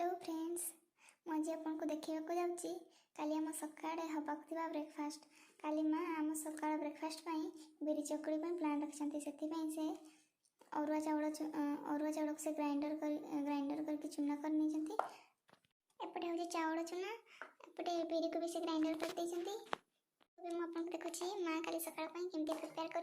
Hello friends, मुझे आपको देखा जाऊँगी काली आम सकाळे हवा ब्रेकफास्ट। काली माँ आम सकाळ ब्रेकफास्ट बिरी चकुड़ी प्लान रखिंट से अरुआ चाउल को से ग्राइंडर करके चूना कर नहीं। एपटे हूँ चाउल चूना, एपटे बिरी को भी से ग्राइंडर कर देती। मुझे देखुची माँ काली सकाळ केमती प्रिपेयर कर।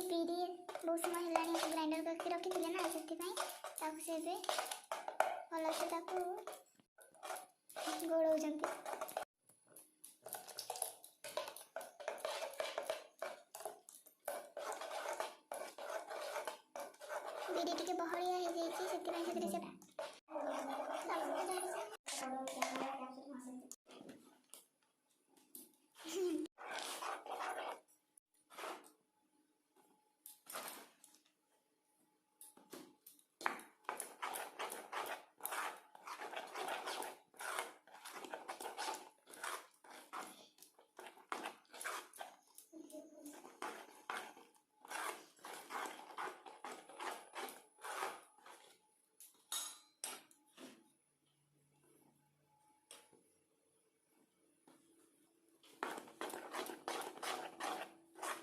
बिरी बहुत समय है ग्राइंडर करके रखी थे ना, से भल से गोड़ बिरी टी बहलिया हो जाए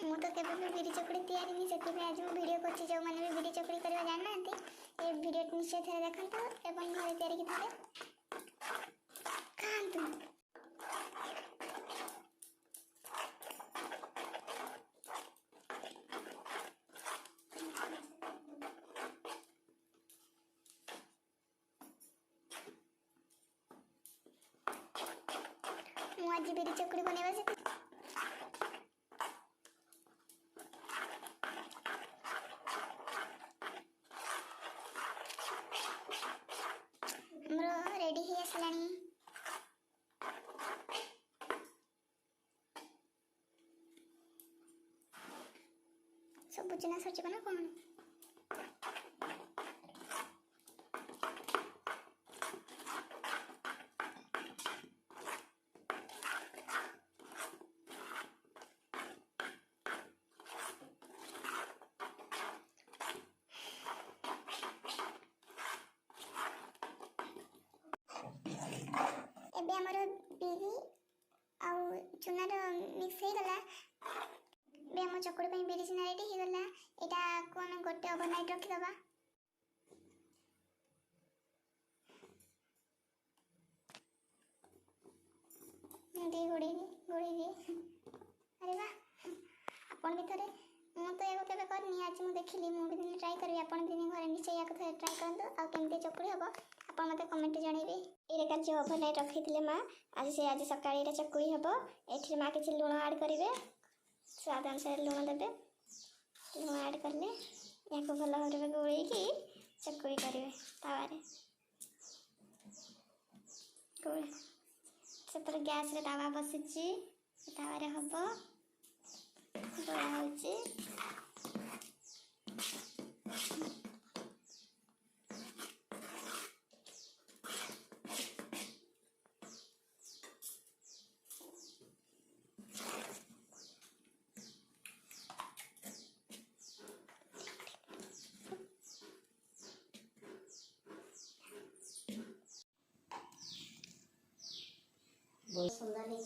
मुझे तो केवे बिरी चकुड़ी तैयारी नहीं से आज मुझे वीडियो कर जो मैंने भी बिरी चकुड़ी करवा जानना ये वीडियो निश्चय थे देखते एवं घर तैयारी खातु। मुझे बिरी चकुड़ी बनवा से रेडी ही आसलानी। सब चुना सर ना कौन एबे हमर बिरी आ चुनार मिक्स हो गला। बे हम चकुड़ी पई बिरी चुना रेडी हो गला। एटा कोन गोटे ओवरनाइट रखि दबा। गुड़ी अरे वाह अपन भी थरे मु तो एगो केबे करनी आज मु देखिली मु भी दिन ट्राई करबी। अपन दिन घरे निश्चय या ट्राई करंतु आ केमते चकुड़ी हबो अपन मते कमेंट जणेबे। एरे का जो ओवरनाइट रखिथिले माँ आज सकाळे एटा चकुड़ी हबो। एठी माँ किछि लूण ऐड करिवे, स्वाद अनुसार लूण देबे। लूण ऐड करले याको भल भाबरे गोळेई की चकुड़ी करिवे तावारे। गोळे सेपर गैस रे तावा बसिछि, तावारे हबो गोळा होछि। बहुत सुंदर है।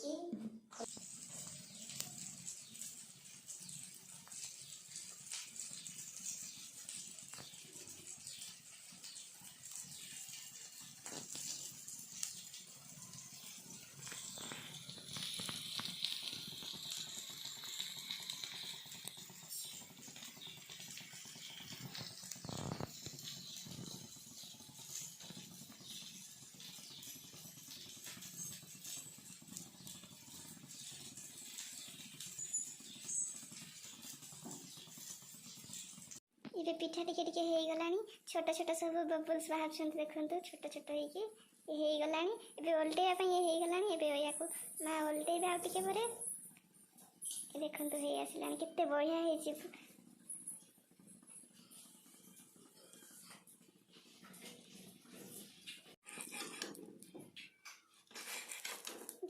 ये पिठा टिके टिके हो गलानी। छोट छोट सब बबल्स बाहर देखते छोट छोट हो गलानी। एबे ओल्टेया पे ये हो गलानी। एबे याको मां ओल्टेबे आ टिके परे देखंतु हे आसिलानी केते बढ़िया हेछि।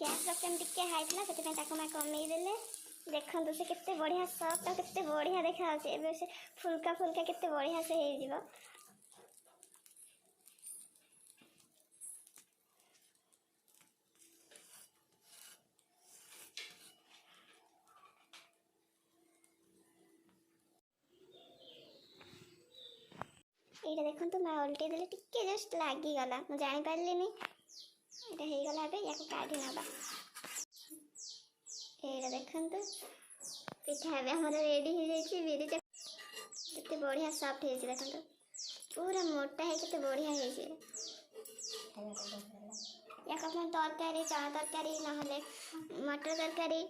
गैस फ्लेम टिके हाई था से कमे देले देखो से केते बढ़िया सॉफ्ट और केते बढ़िया देखा से फुल्का फुल्का केते बढ़िया से हो ये देखो मैं उल्टे देले टिके जस्ट लागिगला मुझे जापारे यहाँ होगा या काढ़ी नवा ये देखो पिठा आम रेडी हो जाए बिरी केते बढ़िया सॉफ्ट हो देखो पूरा मोटा है केते बढ़िया है या तरकारी चना तरकारी ना मटर तरकारी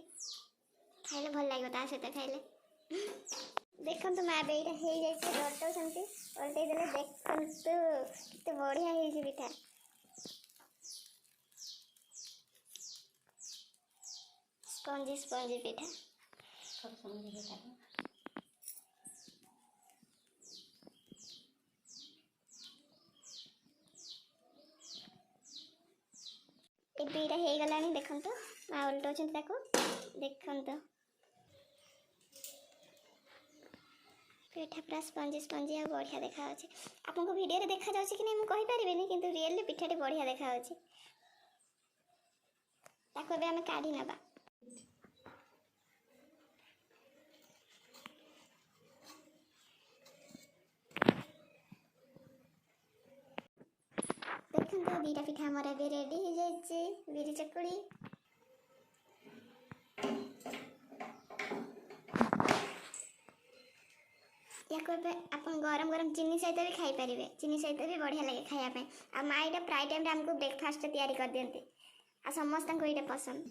खाइले भल लगे ता सहित खाइले देखो मैं ये लटौंट उल्टे देले देखो केते बढ़िया है पिठा स्पंजी स्पंजी पिठा एटा हो गला देखो मैं उल्टाऊँ देखो पिठा पूरा स्पंजी स्पंजी और बढ़िया देखा आपको वीडियो रे देखा जाउछि कि नहीं मु कहि परिबेनी किंतु रियल पिठाटी बढ़िया देखा ताको बे हमें काढ़ी नबा देखो दीटा पिठा हमारा भी रेडी हो जाए बिरी चकुड़ी या आप गरम गरम चीनी सहित भी खाई पारे चीनी सहित भी बढ़िया लगे खायापी आ माँ यहाँ प्राय टाइम आमको ब्रेकफास्ट तैयारी कर दिखती आ समस्त को ये पसंद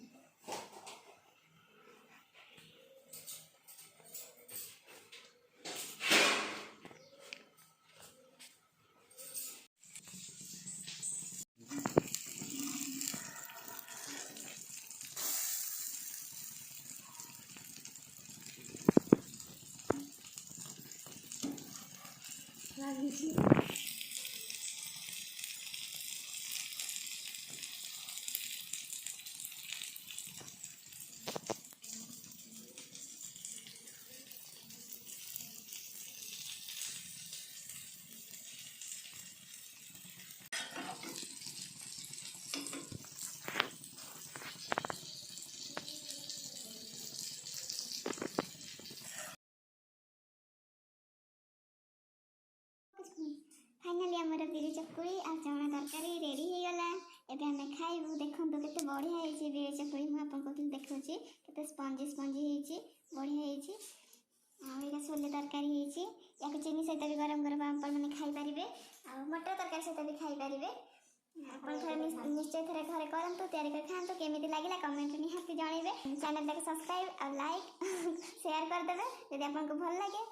फाइनाली आमर बिरी चकुड़ी आ चना तरकारी रेडी हो गला एबे हमें खाइबू देखो केते बढ़िया है बिरी चकुड़ी मु आपन को देखौची केते स्पंजी स्पंजी है बढ़िया है आ एटा छोले तरकारी है या चीनी सहित भी गरम गरम आपण माने खाई परिबे आ मटर तरकारी सहित भी खाई परिबे आपण थोड़ा निश्चय थोड़ा घरे करंतु तैयारी कर खांतु केमिति लागिला कमेंट निहाती जणेबे चैनल को सब्सक्राइब और लाइक शेयर कर देबे यदि आपन को भल लागे।